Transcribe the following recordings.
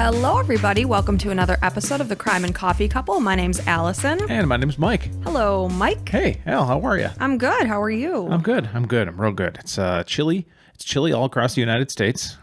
Hello, everybody. Welcome to another episode of the Crime and Coffee Couple. My name's Allison. And my name's Mike. Hello, Mike. Hey, Al, how are you? I'm good. How are you? I'm good. I'm real good. It's chilly. It's chilly all across the United States.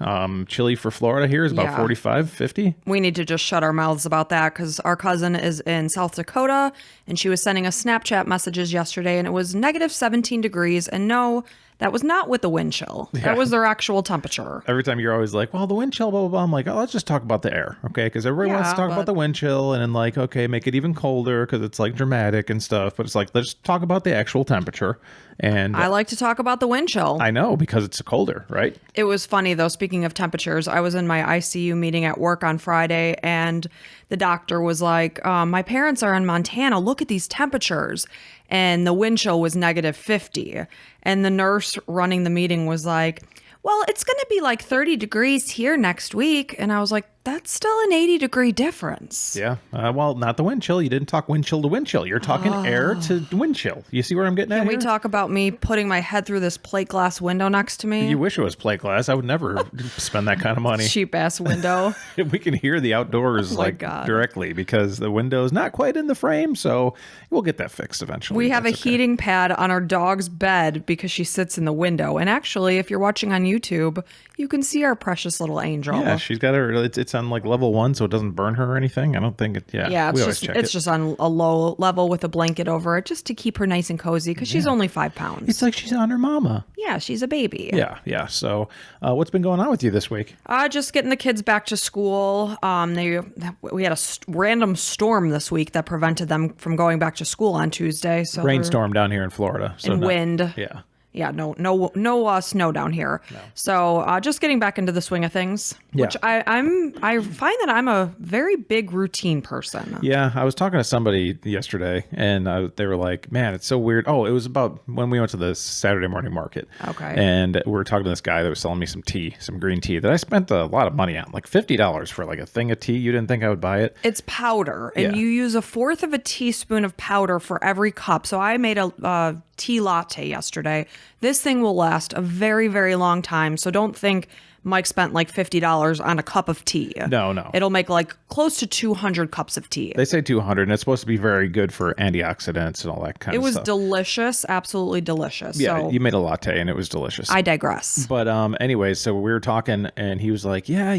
Chilly for Florida here is about 45, 50. We need to just shut our mouths about that because our cousin is in South Dakota and she was sending us Snapchat messages yesterday and it was negative 17 degrees. And no, that was not with the wind chill. Yeah. That was their actual temperature. Every time you're always like, well, the wind chill, blah, blah, blah. I'm like, oh, let's just talk about the air, okay? Because everybody wants to talk about the wind chill and then like, okay, make it even colder because it's like dramatic and stuff. But it's like, let's talk about the actual temperature. And I like to talk about the wind chill. I know, because it's colder, right? It was funny, though, speaking of temperatures. I was in my ICU meeting at work on Friday, and the doctor was like, my parents are in Montana. Look at these temperatures. And the wind chill was negative 50. And the nurse running the meeting was like, well, it's going to be like 30 degrees here next week. And I was like, that's still an 80-degree difference. Yeah. Well, not the wind chill. You didn't talk wind chill to wind chill. You're talking air to wind chill. You see where I'm getting at? Can we talk about me putting my head through this plate glass window next to me? You wish it was plate glass. I would never spend that kind of money. Cheap-ass window. We can hear the outdoors directly because the window's not quite in the frame. So we'll get that fixed eventually. We have a heating pad on our dog's bed because she sits in the window. And actually, if you're watching on YouTube, you can see our precious little angel. Yeah, she's got her. It's on like level 1, so it doesn't burn her or anything. I don't think it. Yeah, it's just on a low level with a blanket over it, just to keep her nice and cozy because she's only 5 pounds. It's like she's on her mama. Yeah, she's a baby. Yeah. So, what's been going on with you this week? Just getting the kids back to school. We had a random storm this week that prevented them from going back to school on Tuesday. So rainstorm down here in Florida. So and wind. Yeah. Yeah, no snow down here. No. So just getting back into the swing of things, which I find that I'm a very big routine person. Yeah, I was talking to somebody yesterday, and they were like, "Man, it's so weird." Oh, it was about when we went to the Saturday morning market. Okay. And we were talking to this guy that was selling me some tea, some green tea that I spent a lot of money on, like $50 for like a thing of tea. You didn't think I would buy it? It's powder, and you use 1/4 of a teaspoon of powder for every cup. So I made a tea latte yesterday. This thing will last a very, very long time. So don't think Mike spent like $50 on a cup of tea. No. It'll make like close to 200 cups of tea. They say 200, and it's supposed to be very good for antioxidants and all that kind of stuff. It was delicious, absolutely delicious. Yeah, so, you made a latte, and it was delicious. I digress. But anyway, so we were talking, and he was like, yeah,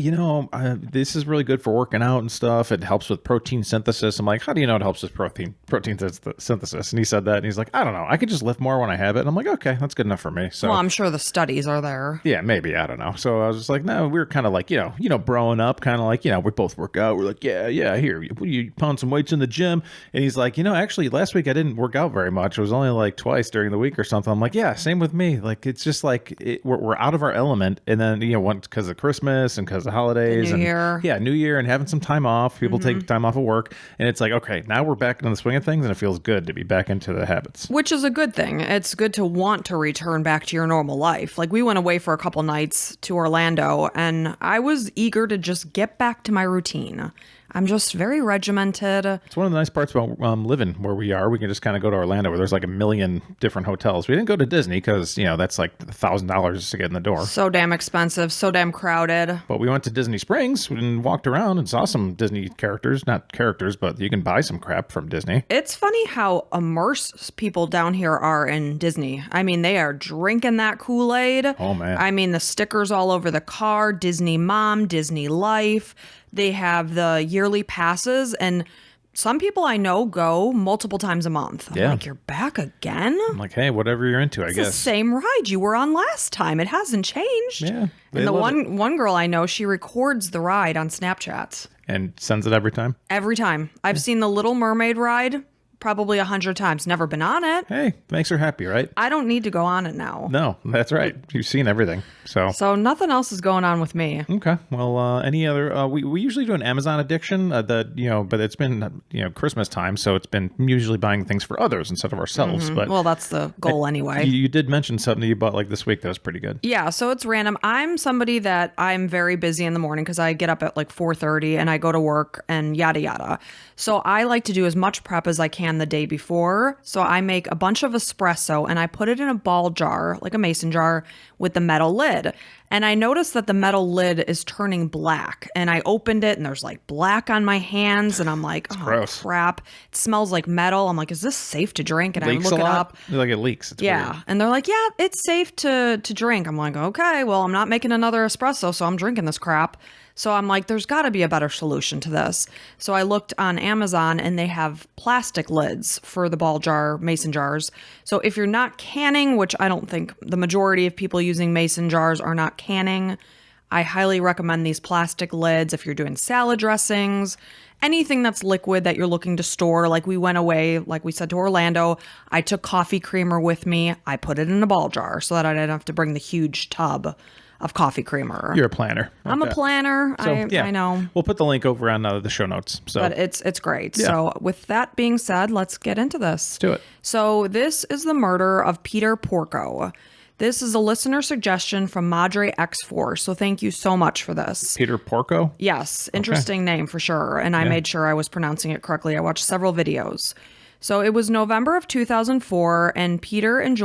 this is really good for working out and stuff. It helps with protein synthesis. I'm like, how do you know it helps with protein synthesis? And he said that, and he's like, I don't know. I could just lift more when I have it. And I'm like, okay, that's good enough for me. So, well, I'm sure the studies are there. Yeah, maybe. I don't know. So I was just like, no, we were kind of like, broing up, kind of like, we both work out. We're like, yeah, here, you pound some weights in the gym. And he's like, actually, last week I didn't work out very much. It was only like twice during the week or something. I'm like, yeah, same with me. Like, it's just like we're out of our element. And then, because of Christmas and because of holidays. New Year. Yeah, New Year and having some time off. People take time off of work. And it's like, okay, now we're back in the swing of things. And it feels good to be back into the habits. Which is a good thing. It's good to want to return back to your normal life. Like, we went away for a couple nights to Orlando, and I was eager to just get back to my routine. I'm just very regimented. It's one of the nice parts about living where we are. We can just kind of go to Orlando where there's like a million different hotels. We didn't go to Disney because, that's like $1,000 to get in the door. So damn expensive, so damn crowded. But we went to Disney Springs and walked around and saw some Disney characters. Not characters, but you can buy some crap from Disney. It's funny how immersed people down here are in Disney. I mean, they are drinking that Kool-Aid. Oh, man. I mean, the stickers all over the car, Disney Mom, Disney Life. They have the yearly passes, and some people I know go multiple times a month. I'm like, you're back again? I'm like, hey, whatever you're into, I guess. It's the same ride you were on last time. It hasn't changed. Yeah. And the one girl I know, she records the ride on Snapchat. And sends it every time? Every time. I've seen the Little Mermaid ride probably 100 times. Never been on it. Hey, makes her happy, right? I don't need to go on it now. No, that's right. You've seen everything. So nothing else is going on with me. Okay. Well, any other? We usually do an Amazon addiction. But it's been Christmas time, so it's been usually buying things for others instead of ourselves. Mm-hmm. But well, that's the goal anyway. You did mention something you bought like this week that was pretty good. Yeah. So it's random. I'm somebody that I'm very busy in the morning because I get up at like 4:30 and I go to work and yada yada. So I like to do as much prep as I can the day before. So I make a bunch of espresso and I put it in a ball jar, like a mason jar, with the metal lid. And I noticed that the metal lid is turning black. And I opened it and there's like black on my hands. And I'm like, oh, gross. crap. It smells like metal. I'm like, is this safe to drink? And Leaks I look a it lot? up. Like it leaks. It's Yeah. weird. And they're like, yeah, it's safe to drink. I'm like, okay, well, I'm not making another espresso, so I'm drinking this crap. So I'm like, there's got to be a better solution to this. So I looked on Amazon and they have plastic lids for the ball jar, mason jars. So if you're not canning, which I don't think the majority of people using mason jars are not canning, I highly recommend these plastic lids if you're doing salad dressings, anything that's liquid that you're looking to store. Like we went away, like we said, to Orlando. I took coffee creamer with me. I put it in a ball jar so that I didn't have to bring the huge tub of coffee creamer. You're a planner. Like I'm a that. planner. So, I know. We'll put the link over on the show notes. So But it's great. Yeah. So with that being said, let's get into this. let's do it. So this is the murder of Peter Porco. This is a listener suggestion from Madre X4. So thank you so much for this. Peter Porco? Yes, interesting name for sure. And I made sure I was pronouncing it correctly. I watched several videos. So it was November of 2004, and Peter and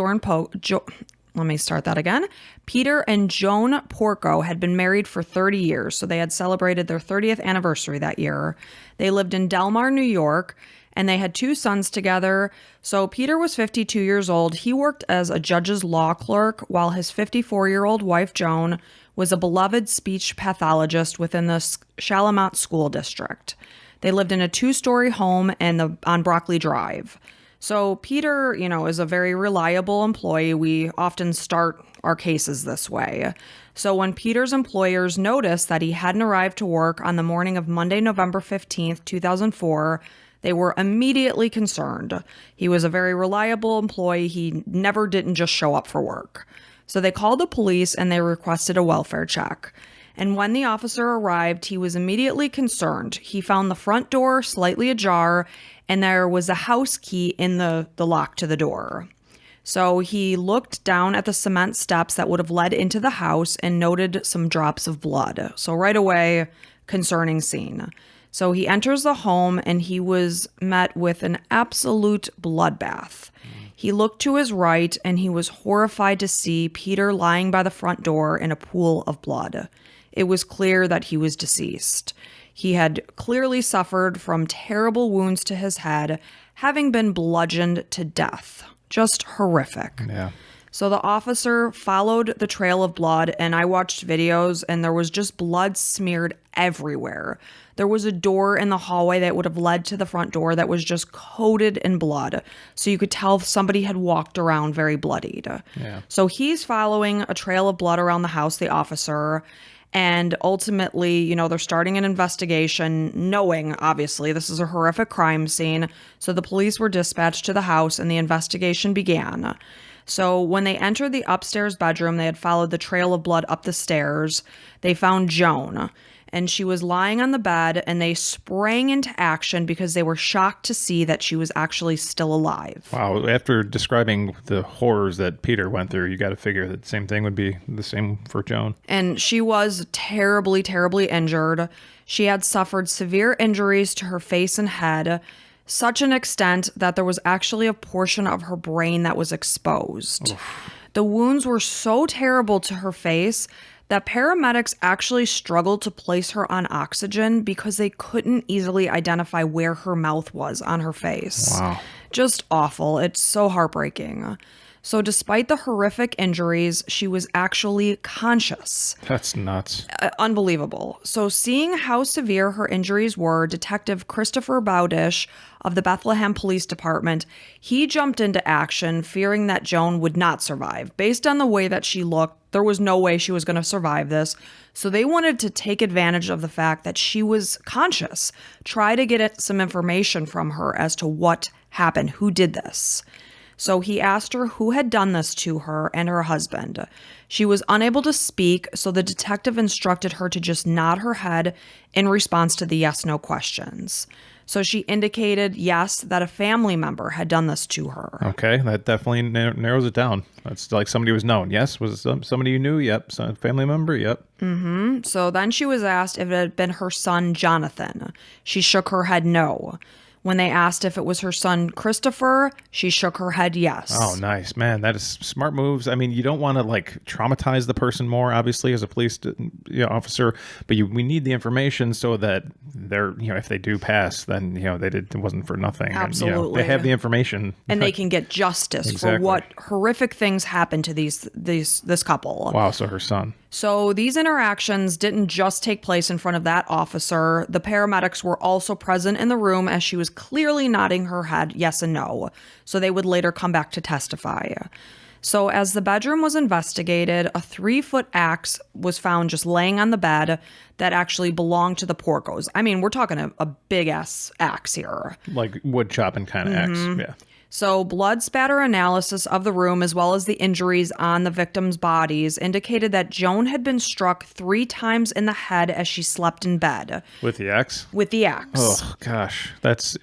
let me start that again. Peter and Joan Porco had been married for 30 years, so they had celebrated their 30th anniversary that year. They lived in Delmar, New York, and they had 2 sons together. So Peter was 52 years old. He worked as a judge's law clerk, while his 54-year-old wife, Joan, was a beloved speech pathologist within the Shalamont School District. They lived in a 2-story home on Broccoli Drive. So Peter, is a very reliable employee. We often start our cases this way. So when Peter's employers noticed that he hadn't arrived to work on the morning of Monday, November 15th, 2004, they were immediately concerned. He was a very reliable employee. He never didn't just show up for work. So they called the police and they requested a welfare check. And when the officer arrived, he was immediately concerned. He found the front door slightly ajar, and there was a house key in the lock to the door. So he looked down at the cement steps that would have led into the house and noted some drops of blood. So right away, concerning scene. So he enters the home and he was met with an absolute bloodbath. He looked to his right and he was horrified to see Peter lying by the front door in a pool of blood. It was clear that he was deceased. He had clearly suffered from terrible wounds to his head, having been bludgeoned to death. Just horrific. Yeah. So the officer followed the trail of blood, and I watched videos, and there was just blood smeared everywhere. There was a door in the hallway that would have led to the front door that was just coated in blood. So you could tell somebody had walked around very bloodied. Yeah. So he's following a trail of blood around the house, the officer. And ultimately, they're starting an investigation, knowing, obviously, this is a horrific crime scene. So the police were dispatched to the house and the investigation began. So when they entered the upstairs bedroom, they had followed the trail of blood up the stairs. They found Joan, and she was lying on the bed, and they sprang into action because they were shocked to see that she was actually still alive. Wow. After describing the horrors that Peter went through, you got to figure that the same thing would be the same for Joan. And she was terribly, terribly injured. She had suffered severe injuries to her face and head, such an extent that there was actually a portion of her brain that was exposed. Oof. The wounds were so terrible to her face that paramedics actually struggled to place her on oxygen because they couldn't easily identify where her mouth was on her face. Wow. Just awful. It's so heartbreaking. So despite the horrific injuries, she was actually conscious. That's nuts. Unbelievable. So seeing how severe her injuries were, Detective Christopher Bowdish of the Bethlehem Police Department, he jumped into action, fearing that Joan would not survive. Based on the way that she looked, there was no way she was going to survive this. So they wanted to take advantage of the fact that she was conscious, try to get some information from her as to what happened, who did this. So he asked her who had done this to her and her husband. She was unable to speak, so the detective instructed her to just nod her head in response to the yes-no questions. So she indicated, yes, that a family member had done this to her. Okay, that definitely narrows it down. That's like somebody was known. Yes, was it somebody you knew? Yep. Family member? Yep. Mm-hmm. So then she was asked if it had been her son, Jonathan. She shook her head no. When they asked if it was her son Christopher, she shook her head yes. Oh, nice, man. That is smart moves. I mean, you don't want to like traumatize the person more, obviously, as a police officer, but we need the information so that they're, if they do pass, then it wasn't for nothing. Absolutely, and, they have the information, and they can get justice Exactly. for what horrific things happened to this couple. Wow, so her son. So these interactions didn't just take place in front of that officer. The paramedics were also present in the room as she was clearly nodding her head yes and no. So they would later come back to testify. So as the bedroom was investigated, a 3-foot axe was found just laying on the bed that actually belonged to the Porcos. I mean, we're talking a big-ass axe here. Like wood chopping kind of axe, yeah. So blood spatter analysis of the room, as well as the injuries on the victims' bodies, indicated that Joan had been struck 3 times in the head as she slept in bed. With the axe? With the axe. Oh, gosh. That's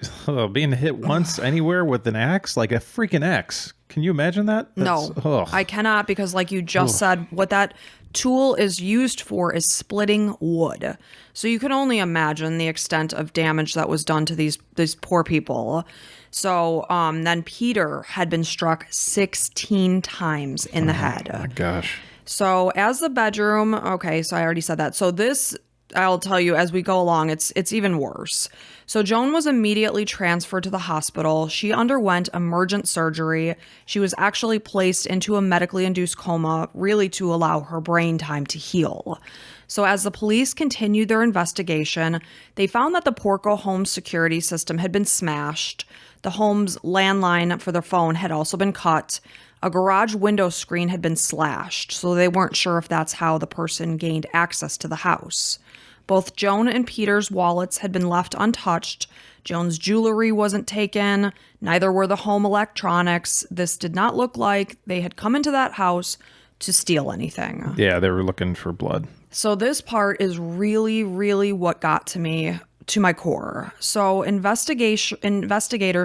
being hit once anywhere with an axe, like a freaking axe. Can you imagine that? No, I cannot, because like you just said, what that tool is used for is splitting wood. So you can only imagine the extent of damage that was done to these poor people. So then Peter had been struck 16 times in the head. Oh my gosh. So as the bedroom, okay, so I already said that. So this, I'll tell you as we go along, it's even worse. So Joan was immediately transferred to the hospital. She underwent emergent surgery. She was actually placed into a medically induced coma, really to allow her brain time to heal. So as the police continued their investigation, they found that the Porco home security system had been smashed. The home's landline for their phone had also been cut. A garage window screen had been slashed, so they weren't sure if that's how the person gained access to the house. Both Joan and Peter's wallets had been left untouched. Joan's jewelry wasn't taken. Neither were the home electronics. This did not look like they had come into that house to steal anything. Yeah, they were looking for blood. So this part is really, really what got to me, to my core. So investigators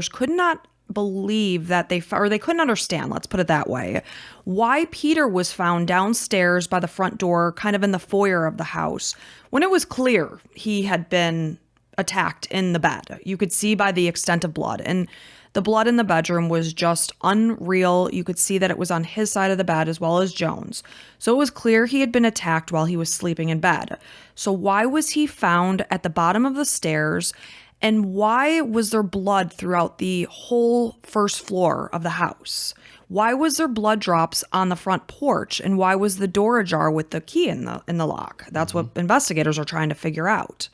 could not believe that they couldn't understand, let's put it that way, why Peter was found downstairs by the front door, kind of in the foyer of the house, when it was clear he had been attacked in the bed. You could see by the extent of blood, and the blood in the bedroom was just unreal. You could see that it was on his side of the bed as well as Joan's. So it was clear he had been attacked while he was sleeping in bed. So why was he found at the bottom of the stairs? And why was there blood throughout the whole first floor of the house? Why was there blood drops on the front porch? And why was the door ajar with the key in the lock? That's what investigators are trying to figure out.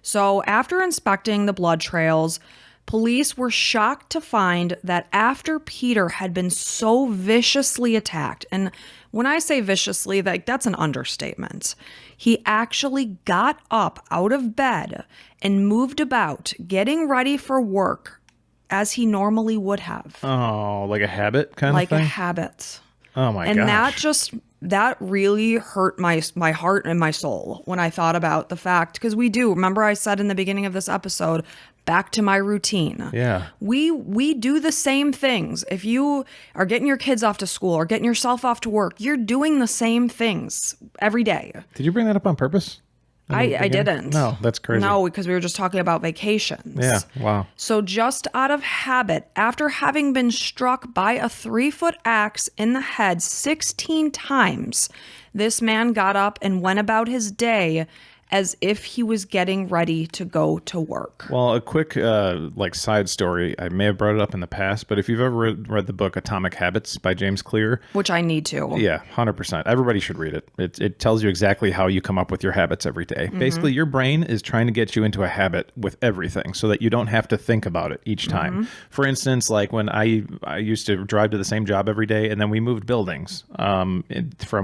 So after inspecting the blood trails, police were shocked to find that after Peter had been so viciously attacked, and when I say viciously, that's an understatement, he actually got up out of bed and moved about, getting ready for work as he normally would have. Oh, like a habit kind of thing? Like a habit. Oh my gosh. And that really hurt my heart and my soul when I thought about the fact, because remember I said in the beginning of this episode, back to my routine. Yeah. We do the same things. If you are getting your kids off to school or getting yourself off to work, you're doing the same things every day. Did you bring that up on purpose? I didn't. No, that's crazy. No, because we were just talking about vacations. Yeah, wow. So just out of habit, after having been struck by a 3-foot axe in the head 16 times, this man got up and went about his day as if he was getting ready to go to work. Well, a quick side story. I may have brought it up in the past, but if you've ever read the book Atomic Habits by James Clear, which I need to. Yeah, 100%. Everybody should read it. It tells you exactly how you come up with your habits every day. Mm-hmm. Basically, your brain is trying to get you into a habit with everything so that you don't have to think about it each time. Mm-hmm. For instance, like when I used to drive to the same job every day, and then we moved buildings from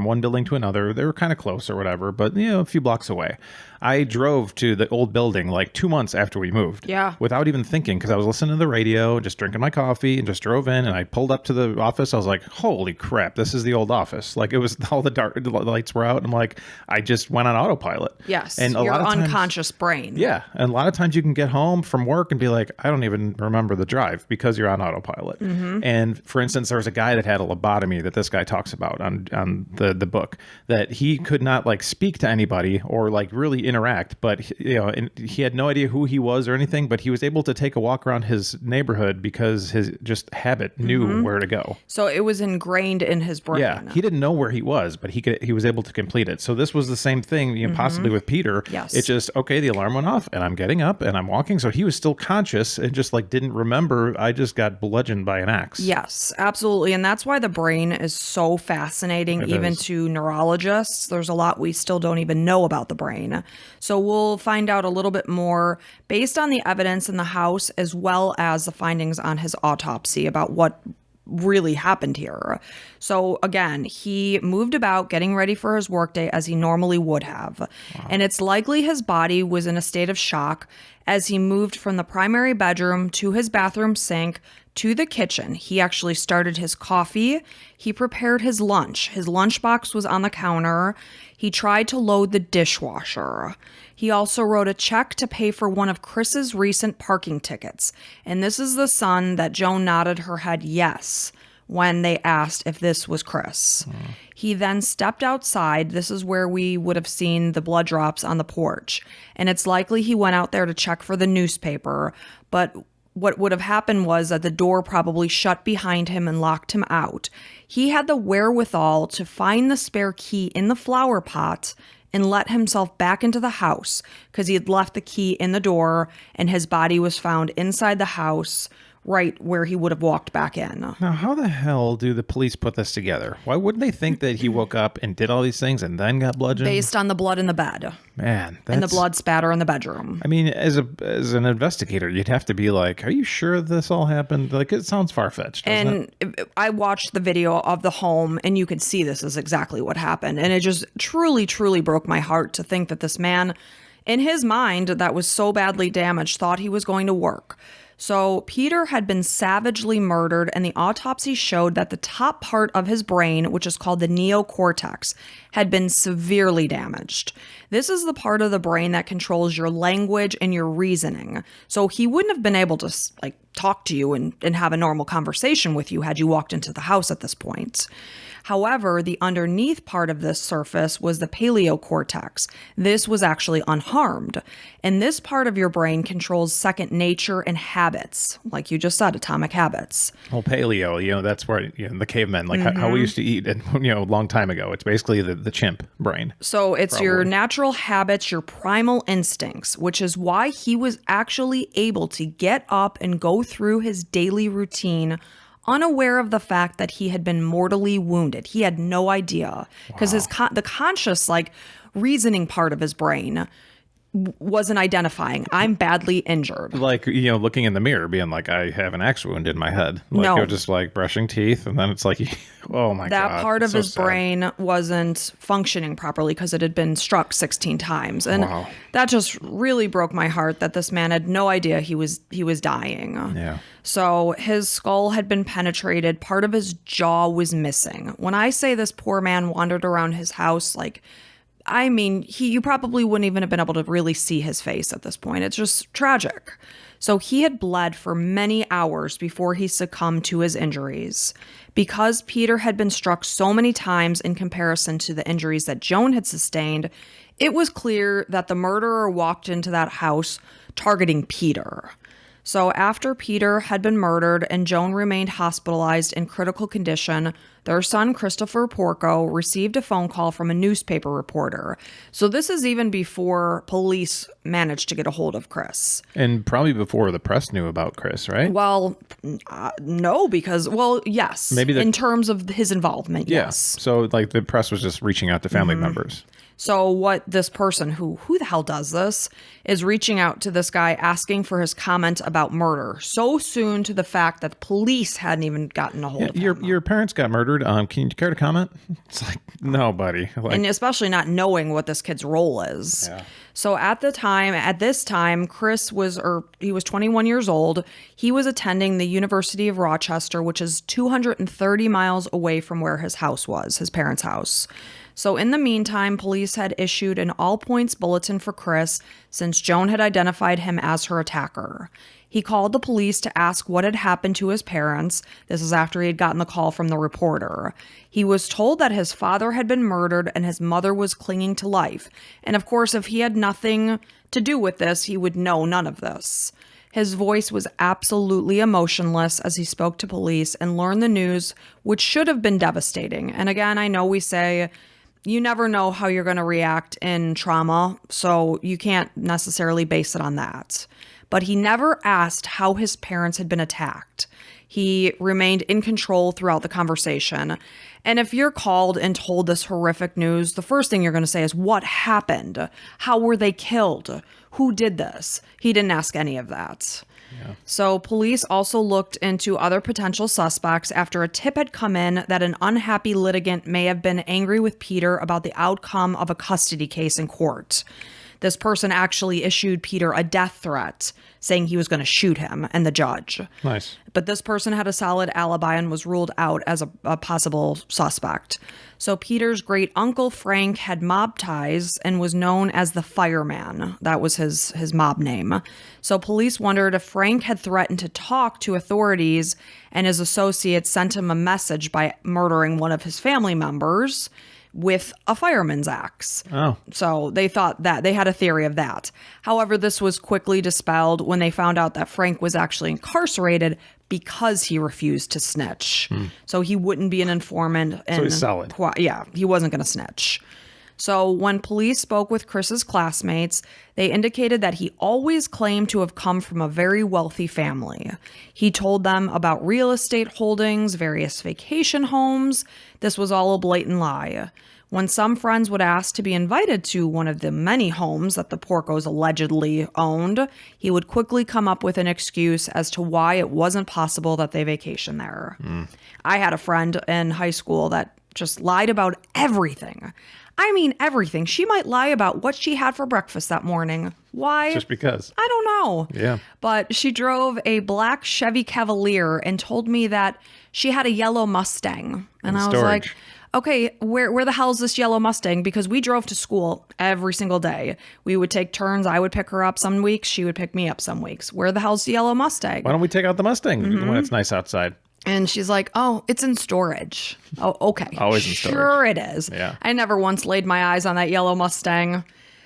one building to another. They were kind of close or whatever, but a few blocks away. I drove to the old building like 2 months after we moved. Yeah. Without even thinking, because I was listening to the radio, just drinking my coffee, and just drove in, and I pulled up to the office. I was like, holy crap, this is the old office. Like, it was all the lights were out. And I'm like, I just went on autopilot. Yes. And your unconscious brain. Yeah. And a lot of times you can get home from work and be like, I don't even remember the drive because you're on autopilot. Mm-hmm. And for instance, there was a guy that had a lobotomy that this guy talks about on the book, that he could not like speak to anybody or like really interact, but and he had no idea who he was or anything, but he was able to take a walk around his neighborhood because his just habit knew where to go. So it was ingrained in his brain. Yeah, he didn't know where he was, but he was able to complete it. So this was the same thing, possibly with Peter. Yes. It's just, okay, the alarm went off and I'm getting up and I'm walking. So he was still conscious and just like didn't remember I just got bludgeoned by an axe. Yes, absolutely. And that's why the brain is so fascinating, even to neurologists. There's a lot we still don't even know about the brain. So we'll find out a little bit more based on the evidence in the house, as well as the findings on his autopsy about what really happened here. So again, he moved about getting ready for his workday as he normally would have. Wow. And it's likely his body was in a state of shock as he moved from the primary bedroom to his bathroom sink to the kitchen. He actually started his coffee. He prepared his lunch. His lunchbox was on the counter. He tried to load the dishwasher. He also wrote a check to pay for one of Chris's recent parking tickets. And this is the son that Joan nodded her head yes when they asked if this was Chris. He then stepped outside. This is where we would have seen the blood drops on the porch. And it's likely he went out there to check for the newspaper. But what would have happened was that the door probably shut behind him and locked him out. He had the wherewithal to find the spare key in the flower pot and let himself back into the house because he had left the key in the door and his body was found inside the house right where he would have walked back in. Now, how the hell do the police put this together? Why wouldn't they think that he woke up and did all these things and then got bludgeoned? Based on the blood in the bed. Man, and the blood spatter in the bedroom. I mean, as an investigator, you'd have to be like, are you sure this all happened? Like, it sounds far-fetched, doesn't it? I watched the video of the home, and you could see this is exactly what happened. And it just truly, truly broke my heart to think that this man, in his mind, that was so badly damaged, thought he was going to work. So Peter had been savagely murdered, and the autopsy showed that the top part of his brain, which is called the neocortex, had been severely damaged. This is the part of the brain that controls your language and your reasoning. So he wouldn't have been able to talk to you and have a normal conversation with you had you walked into the house at this point. However, the underneath part of this surface was the paleocortex. This was actually unharmed. And this part of your brain controls second nature and habits, like you just said, atomic habits. Well, paleo, that's where the cavemen, how we used to eat, and a long time ago. It's basically the chimp brain. So it's your natural habits, your primal instincts, which is why he was actually able to get up and go through his daily routine unaware of the fact that he had been mortally wounded. He had no idea because the conscious reasoning part of his brain wasn't identifying, I'm badly injured. Looking in the mirror, being like, I have an axe wound in my head. No. You're just brushing teeth, and then it's like, oh my God. That part of his sad. Brain wasn't functioning properly because it had been struck 16 times. And that just really broke my heart that this man had no idea he was dying. Yeah. So his skull had been penetrated. Part of his jaw was missing. When I say this poor man wandered around his house, you probably wouldn't even have been able to really see his face at this point. It's just tragic. So he had bled for many hours before he succumbed to his injuries. Because Peter had been struck so many times in comparison to the injuries that Joan had sustained, it was clear that the murderer walked into that house targeting Peter. So after Peter had been murdered and Joan remained hospitalized in critical condition, their son, Christopher Porco, received a phone call from a newspaper reporter. So this is even before police managed to get a hold of Chris. And probably before the press knew about Chris, right? Well, no, because, yes. Maybe in terms of his involvement, yes. So, the press was just reaching out to family members. So what this person, who the hell does this, is reaching out to this guy asking for his comment about murder so soon to the fact that police hadn't even gotten a hold of him. Your parents got murdered. Can you care to comment? It's no, buddy. And especially not knowing what this kid's role is. Yeah. So at this time, Chris was 21 years old. He was attending the University of Rochester, which is 230 miles away from where his house was, his parents' house. So in the meantime, police had issued an all-points bulletin for Chris since Joan had identified him as her attacker. He called the police to ask what had happened to his parents. This is after he had gotten the call from the reporter. He was told that his father had been murdered and his mother was clinging to life. And of course, if he had nothing to do with this, he would know none of this. His voice was absolutely emotionless as he spoke to police and learned the news, which should have been devastating. And again, I know we say you never know how you're going to react in trauma, so you can't necessarily base it on that. But he never asked how his parents had been attacked. He remained in control throughout the conversation. And if you're called and told this horrific news, the first thing you're going to say is, what happened? How were they killed? Who did this? He didn't ask any of that. Yeah. So police also looked into other potential suspects after a tip had come in that an unhappy litigant may have been angry with Peter about the outcome of a custody case in court. This person actually issued Peter a death threat, saying he was going to shoot him and the judge. Nice. But this person had a solid alibi and was ruled out as a possible suspect. So Peter's great uncle Frank had mob ties and was known as the Fireman. That was his mob name. So police wondered if Frank had threatened to talk to authorities and his associates sent him a message by murdering one of his family members with a fireman's axe. Oh. So they thought that they had a theory of that. However, this was quickly dispelled when they found out that Frank was actually incarcerated because he refused to snitch. So he wouldn't be an informant. So he's solid. Yeah, he wasn't going to snitch. So when police spoke with Chris's classmates, they indicated that he always claimed to have come from a very wealthy family. He told them about real estate holdings, various vacation homes. This was all a blatant lie. When some friends would ask to be invited to one of the many homes that the Porcos allegedly owned, he would quickly come up with an excuse as to why it wasn't possible that they vacation there. I had a friend in high school that just lied about everything. I mean, everything. She might lie about what she had for breakfast that morning. Why? Just because. I don't know. Yeah. But she drove a black Chevy Cavalier and told me that she had a yellow Mustang. And I was like, okay, where the hell is this yellow Mustang? Because we drove to school every single day. We would take turns. I would pick her up some weeks. She would pick me up some weeks. Where the hell's the yellow Mustang? Why don't we take out the Mustang when it's nice outside? And she's like, oh, it's in storage. Oh, okay. Always in storage. Sure it is. Yeah. I never once laid my eyes on that yellow Mustang.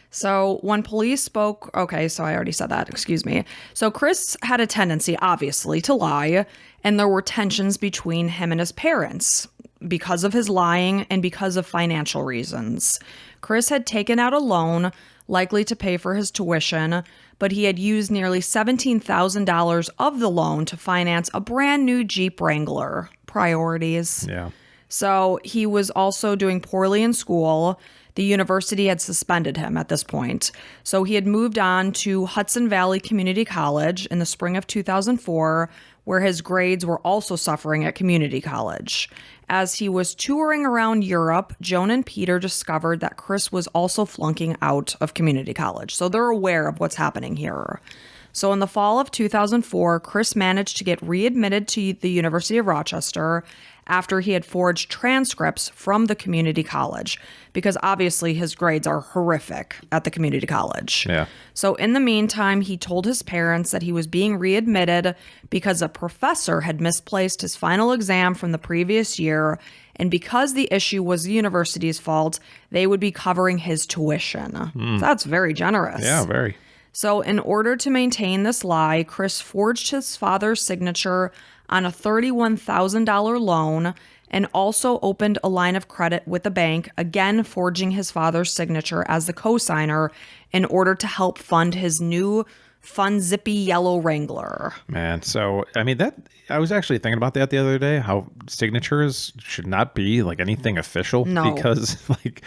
So when police spoke, okay, so I already said that, excuse me. So Chris had a tendency, obviously, to lie, and there were tensions between him and his parents because of his lying and because of financial reasons. Chris had taken out a loan, likely to pay for his tuition, but he had used nearly $17,000 of the loan to finance a brand new Jeep Wrangler. Priorities. Yeah. So he was also doing poorly in school. The university had suspended him at this point. So he had moved on to Hudson Valley Community College in the spring of 2004, where his grades were also suffering at community college. As he was touring around Europe, Joan and Peter discovered that Chris was also flunking out of community college. So they're aware of what's happening here. So in the fall of 2004, Chris managed to get readmitted to the University of Rochester after he had forged transcripts from the community college, because obviously his grades are horrific at the community college. Yeah. So in the meantime, he told his parents that he was being readmitted because a professor had misplaced his final exam from the previous year, and because the issue was the university's fault, they would be covering his tuition. That's very generous. Yeah, very. So in order to maintain this lie, Chris forged his father's signature on a $31,000 loan and also opened a line of credit with the bank, again forging his father's signature as the cosigner in order to help fund his new fun zippy yellow Wrangler. Man, so I mean that I was actually thinking about that the other day, how signatures should not be like anything official. No. Because like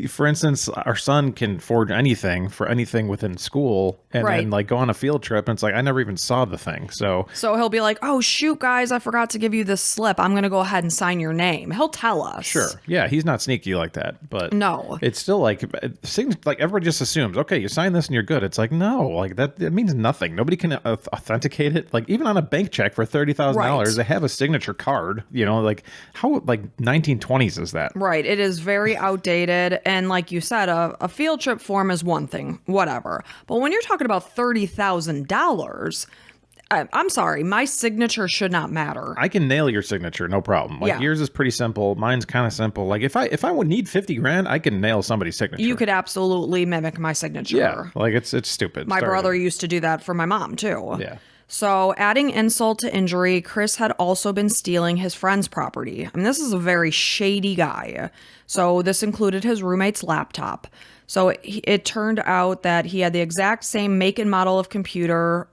for instance, our son can forge anything for anything within school and then like go on a field trip and it's like I never even saw the thing. So he'll be like, oh shoot guys, I forgot to give you this slip. I'm gonna go ahead and sign your name. He'll tell us. Sure. Yeah, he's not sneaky like that. But no. It's still like everybody just assumes, okay, you sign this and you're good. It's like no, like that means nothing. Nobody can authenticate it. Like even on a bank check for $30,000, Right. they have a signature card. Like how 1920s is that? Right. It is very outdated. And like you said, a field trip form is one thing, whatever. But when you're talking about $30,000, I'm sorry, my signature should not matter. I can nail your signature, no problem. Like Yeah. yours is pretty simple. Mine's kind of simple. Like if I would need 50 grand, I can nail somebody's signature. You could absolutely mimic my signature. Yeah. Like it's stupid. My brother used to do that for my mom too. Yeah. So, adding insult to injury, Chris had also been stealing his friend's property. I mean, this is a very shady guy. So, this included his roommate's laptop. So, it turned out that he had the exact same make and model of computer.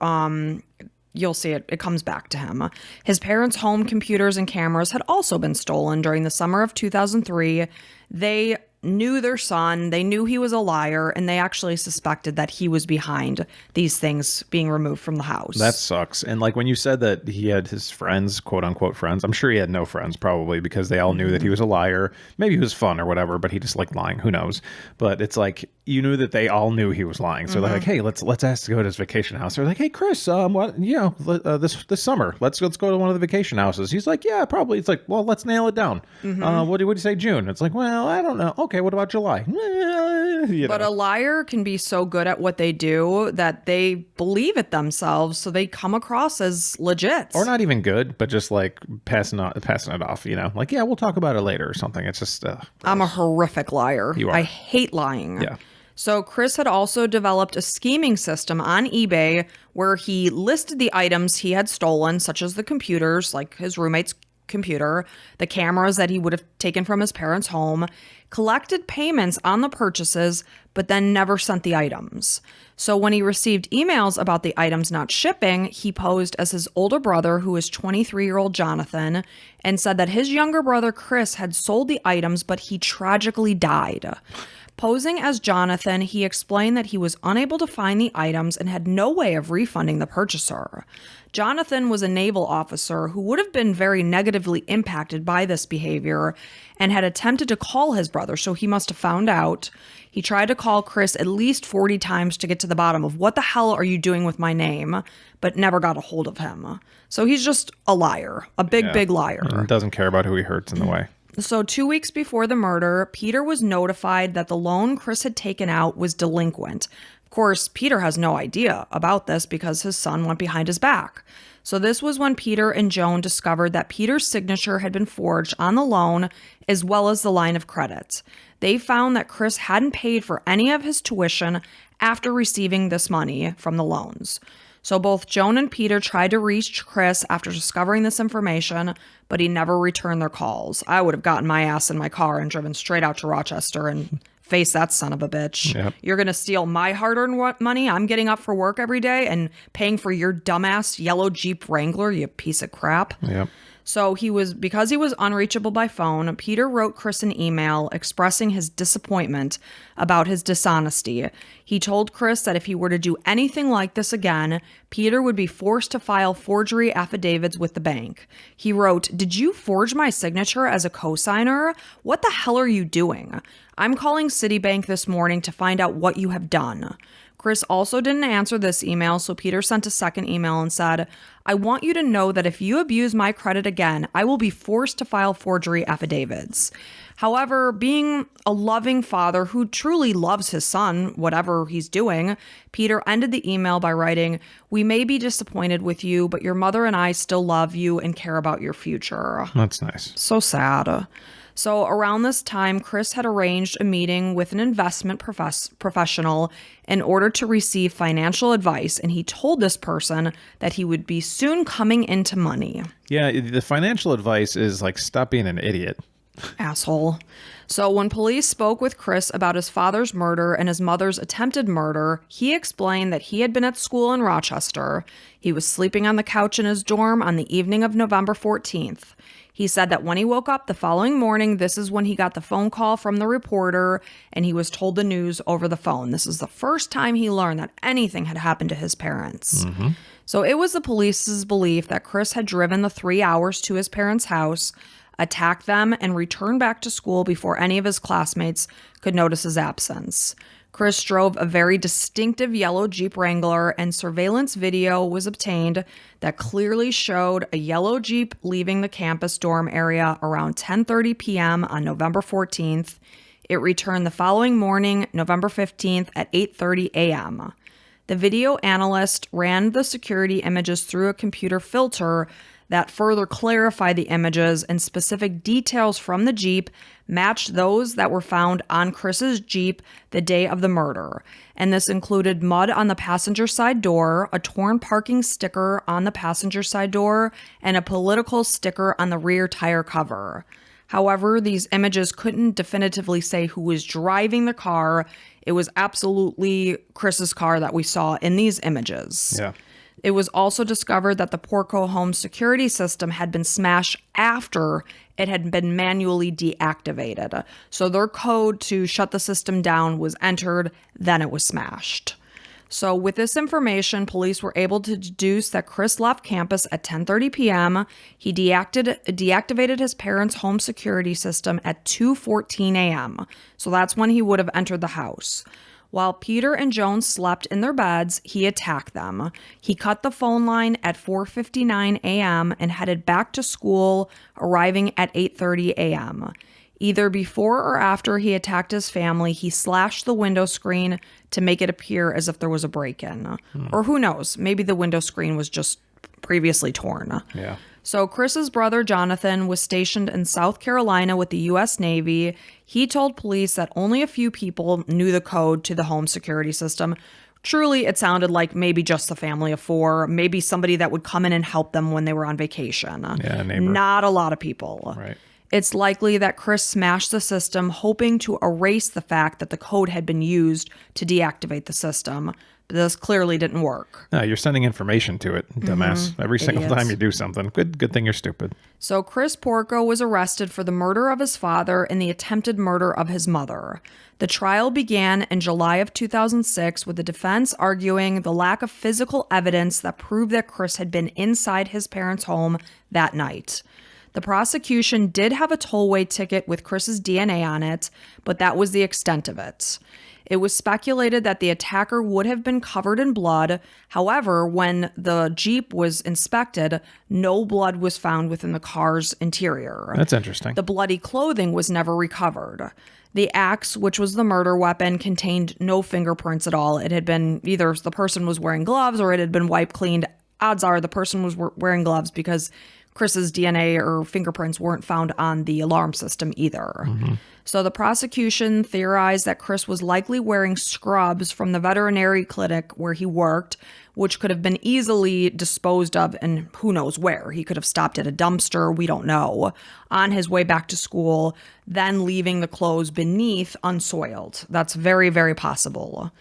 You'll see it comes back to him. His parents' home computers and cameras had also been stolen during the summer of 2003. They knew their son, they knew he was a liar, and they actually suspected that he was behind these things being removed from the house. That sucks. And like when you said that he had his friends, quote unquote friends, I'm sure he had no friends probably because they all knew that he was a liar. Maybe he was fun or whatever, but he just liked lying. Who knows? But it's like you knew that they all knew he was lying. So they're like, hey, let's ask to go to his vacation house. They're like, hey, Chris, this summer, let's go to one of the vacation houses. He's like, yeah, probably. It's like, well, let's nail it down. What do you say, June? It's like, well, I don't know. Okay, what about July? But a liar can be so good at what they do that they believe it themselves, so they come across as legit. Or not even good, but just like passing it off, like, yeah, we'll talk about it later or something. It's just I'm a horrific liar. You are. I hate lying. Yeah. So Chris had also developed a scheming system on eBay where he listed the items he had stolen, such as the computers, like his roommate's computer, the cameras that he would have taken from his parents' home, collected payments on the purchases, but then never sent the items. So when he received emails about the items not shipping, he posed as his older brother, who is 23-year-old Jonathan, and said that his younger brother Chris had sold the items, but he tragically died. Posing as Jonathan, he explained that he was unable to find the items and had no way of refunding the purchaser. Jonathan was a naval officer who would have been very negatively impacted by this behavior and had attempted to call his brother, so he must have found out. He tried to call Chris at least 40 times to get to the bottom of what the hell are you doing with my name, but never got a hold of him. So he's just a liar, a big liar. And doesn't care about who he hurts in the way. So 2 weeks before the murder, Peter was notified that the loan Chris had taken out was delinquent. Of course, Peter has no idea about this because his son went behind his back. So this was when Peter and Joan discovered that Peter's signature had been forged on the loan as well as the line of credit. They found that Chris hadn't paid for any of his tuition after receiving this money from the loans. So both Joan and Peter tried to reach Chris after discovering this information, but he never returned their calls. I would have gotten my ass in my car and driven straight out to Rochester and face that son of a bitch. Yep. You're going to steal my hard-earned money. I'm getting up for work every day and paying for your dumbass yellow Jeep Wrangler, you piece of crap. Yep. So because he was unreachable by phone, Peter wrote Chris an email expressing his disappointment about his dishonesty. He told Chris that if he were to do anything like this again, Peter would be forced to file forgery affidavits with the bank. He wrote, "Did you forge my signature as a cosigner? What the hell are you doing? I'm calling Citibank this morning to find out what you have done." Chris also didn't answer this email, so Peter sent a second email and said, "I want you to know that if you abuse my credit again, I will be forced to file forgery affidavits." However, being a loving father who truly loves his son, whatever he's doing, Peter ended the email by writing, "We may be disappointed with you, but your mother and I still love you and care about your future." That's nice. So sad. So around this time, Chris had arranged a meeting with an investment professional in order to receive financial advice, and he told this person that he would be soon coming into money. Yeah, the financial advice is like, stop being an idiot. Asshole. So when police spoke with Chris about his father's murder and his mother's attempted murder, he explained that he had been at school in Rochester. He was sleeping on the couch in his dorm on the evening of November 14th. He said that when he woke up the following morning, this is when he got the phone call from the reporter and he was told the news over the phone. This is the first time he learned that anything had happened to his parents. So it was the police's belief that Chris had driven the 3 hours to his parents' house, attacked them, and returned back to school before any of his classmates could notice his absence. Chris drove a very distinctive yellow Jeep Wrangler, and surveillance video was obtained that clearly showed a yellow Jeep leaving the campus dorm area around 10:30 p.m. on November 14th. It returned the following morning, November 15th at 8:30 a.m. The video analyst ran the security images through a computer filter that further clarified the images, and specific details from the Jeep matched those that were found on Chris's Jeep the day of the murder. And this included mud on the passenger side door, a torn parking sticker on the passenger side door, and a political sticker on the rear tire cover. However, these images couldn't definitively say who was driving the car. It was absolutely Chris's car that we saw in these images. Yeah. It was also discovered that the Porco home security system had been smashed after it had been manually deactivated. So their code to shut the system down was entered, then it was smashed. So with this information, police were able to deduce that Chris left campus at 10:30 p.m. He deactivated his parents' home security system at 2:14 a.m. So that's when he would have entered the house. While Peter and Joan slept in their beds, he attacked them. He cut the phone line at 4:59 a.m. and headed back to school, arriving at 8:30 a.m. Either before or after he attacked his family, he slashed the window screen to make it appear as if there was a break-in. Or who knows, maybe the window screen was just previously torn. Yeah. So Chris's brother, Jonathan, was stationed in South Carolina with the U.S. Navy. He told police that only a few people knew the code to the home security system. Truly, it sounded like maybe just the family of four, maybe somebody that would come in and help them when they were on vacation. Yeah, a neighbor. Not a lot of people. Right. It's likely that Chris smashed the system, hoping to erase the fact that the code had been used to deactivate the system. But this clearly didn't work. No, you're sending information to it, dumbass. Every single Idiots. time you do something. Good thing you're stupid. So Chris Porco was arrested for the murder of his father and the attempted murder of his mother. The trial began in July of 2006 with the defense arguing the lack of physical evidence that proved that Chris had been inside his parents' home that night. The prosecution did have a tollway ticket with Chris's DNA on it, but that was the extent of it. It was speculated that the attacker would have been covered in blood. However, when the Jeep was inspected, no blood was found within the car's interior. That's interesting. The bloody clothing was never recovered. The axe, which was the murder weapon, contained no fingerprints at all. It had been either the person was wearing gloves or it had been wiped clean. Odds are the person was wearing gloves because Chris's DNA or fingerprints weren't found on the alarm system either. So the prosecution theorized that Chris was likely wearing scrubs from the veterinary clinic where he worked, which could have been easily disposed of and who knows where. He could have stopped at a dumpster, we don't know, on his way back to school, then leaving the clothes beneath unsoiled. That's very, very possible.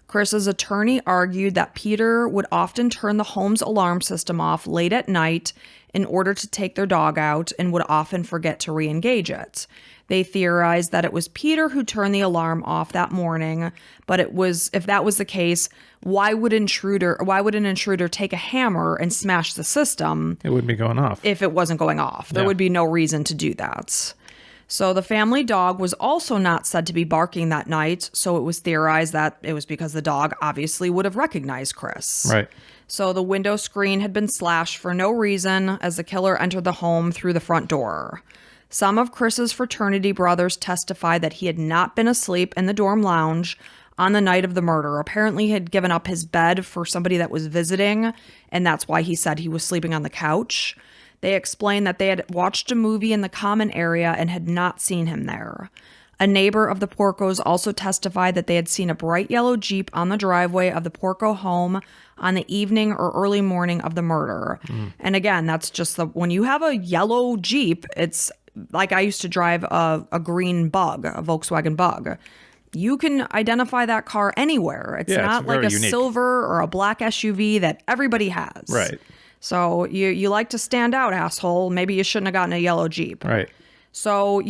Chris's attorney argued that Peter would often turn the home's alarm system off late at night in order to take their dog out and would often forget to re-engage it. They theorized that it was Peter who turned the alarm off that morning, but if that was the case, why would an intruder take a hammer and smash the system? It wouldn't be going off. If it wasn't going off. There Yeah. would be no reason to do that. So the family dog was also not said to be barking that night, so it was theorized that it was because the dog obviously would have recognized Chris. Right. So the window screen had been slashed for no reason as the killer entered the home through the front door. Some of Chris's fraternity brothers testified that he had not been asleep in the dorm lounge on the night of the murder. Apparently he had given up his bed for somebody that was visiting, and that's why he said he was sleeping on the couch. They explained that they had watched a movie in the common area and had not seen him there. A neighbor of the Porcos also testified that they had seen a bright yellow Jeep on the driveway of the Porco home on the evening or early morning of the murder. And again, that's just when you have a yellow Jeep, it's like I used to drive a green Bug, a Volkswagen Bug. You can identify that car anywhere. It's Yeah, not it's like very a unique. silver or a black SUV that everybody has. Right. So you like to stand out, asshole. Maybe you shouldn't have gotten a yellow Jeep. Right. So,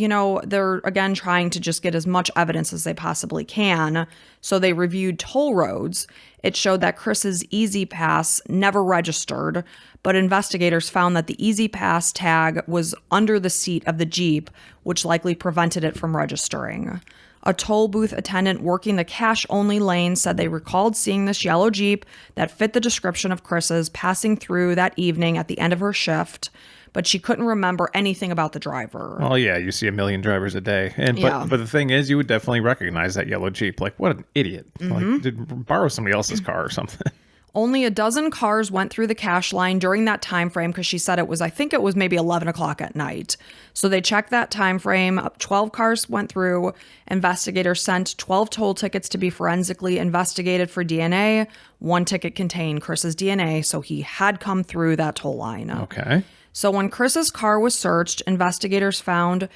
they're, again, trying to just get as much evidence as they possibly can. So they reviewed toll roads. It showed that Chris's Easy Pass never registered, but investigators found that the Easy Pass tag was under the seat of the Jeep, which likely prevented it from registering. A toll booth attendant working the cash-only lane said they recalled seeing this yellow Jeep that fit the description of Chris's passing through that evening at the end of her shift, but she couldn't remember anything about the driver. Well, yeah, you see a million drivers a day. Yeah. But the thing is, you would definitely recognize that yellow Jeep. Like, what an idiot. Like, borrow somebody else's car or something. Only a dozen cars went through the cash line during that time frame because she said I think it was maybe 11 o'clock at night. So they checked that time frame. 12 cars went through. Investigators sent 12 toll tickets to be forensically investigated for DNA. One ticket contained Chris's DNA, so he had come through that toll line. Okay. So when Chris's car was searched, investigators found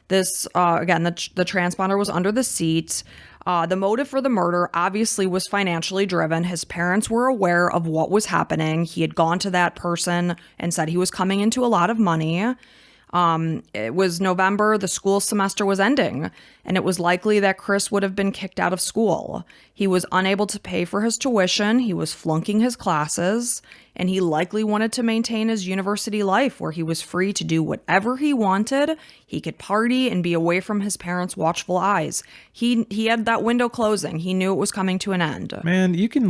this, again, the transponder was under the seat. The motive for the murder obviously was financially driven. His parents were aware of what was happening. He had gone to that person and said he was coming into a lot of money. It was November, the school semester was ending, and it was likely that Chris would have been kicked out of school. He was unable to pay for his tuition, he was flunking his classes, and he likely wanted to maintain his university life where he was free to do whatever he wanted. He could party and be away from his parents' watchful eyes. He had that window closing. He knew it was coming to an end. Man, you can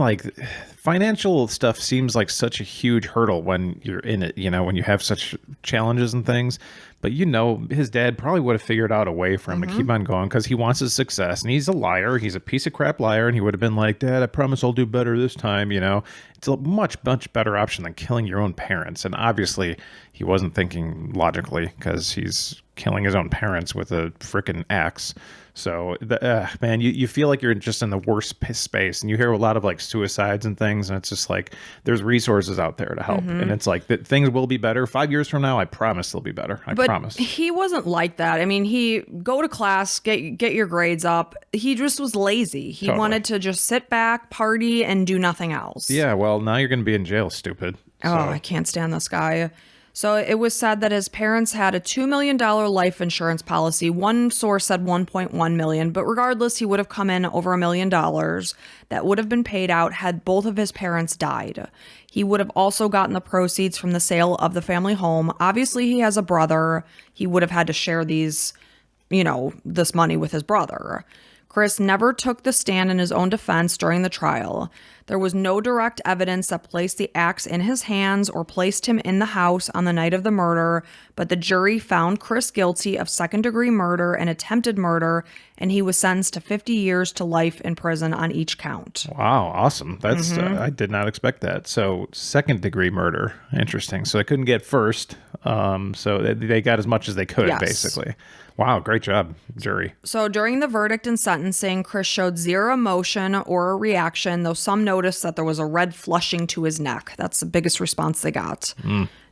financial stuff seems like such a huge hurdle when you're in it, when you have such challenges and things. But his dad probably would have figured out a way for him to keep on going because he wants his success and he's a liar. He's a piece of crap liar. And he would have been like, Dad, I promise I'll do better this time. It's a much better option than killing your own parents. And obviously he wasn't thinking logically because he's killing his own parents with a freaking axe. So, man, you feel like you're just in the worst space, and you hear a lot of suicides and things, and it's just there's resources out there to help, and it's that things will be better 5 years from now. I promise they'll be better. I promise. He wasn't like that. I mean, he go to class, get your grades up. He just was lazy. He wanted to just sit back, party, and do nothing else. Yeah, well, now you're going to be in jail, stupid. Oh, I can't stand this guy. So it was said that his parents had a $2 million life insurance policy. One source said $1.1 million, but regardless, he would have come in over $1 million that would have been paid out had both of his parents died. He would have also gotten the proceeds from the sale of the family home. Obviously, he has a brother. He would have had to share this money with his brother. Chris never took the stand in his own defense during the trial. There was no direct evidence that placed the axe in his hands or placed him in the house on the night of the murder, but the jury found Chris guilty of second-degree murder and attempted murder, and he was sentenced to 50 years to life in prison on each count. Wow, awesome. That's I did not expect that. So second-degree murder. Interesting. So they couldn't get first, so they got as much as they could, basically. Wow, great job, jury. So during the verdict and sentencing, Chris showed zero emotion or a reaction, though some noticed that there was a red flushing to his neck. That's the biggest response they got.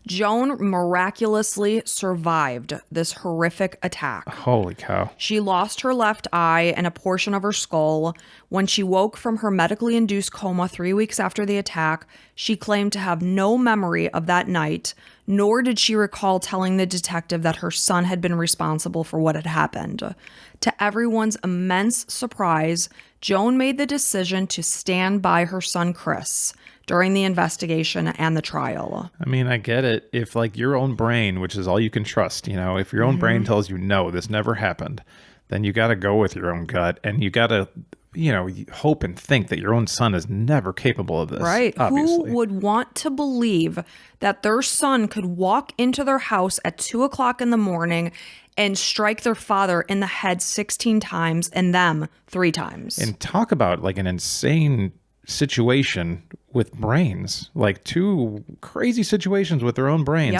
Joan miraculously survived this horrific attack. Holy cow. She lost her left eye and a portion of her skull. When she woke from her medically induced coma 3 weeks after the attack, she claimed to have no memory of that night, nor did she recall telling the detective that her son had been responsible for what had happened. To everyone's immense surprise, Joan made the decision to stand by her son Chris during the investigation and the trial. I mean, I get it. If your own brain, which is all you can trust, if your own brain tells you, no, this never happened, then you got to go with your own gut and you got to, hope and think that your own son is never capable of this. Right. Obviously. Who would want to believe that their son could walk into their house at 2 o'clock in the morning and strike their father in the head 16 times and them 3 times? And talk about an insane situation with brains, 2 crazy situations with their own brains.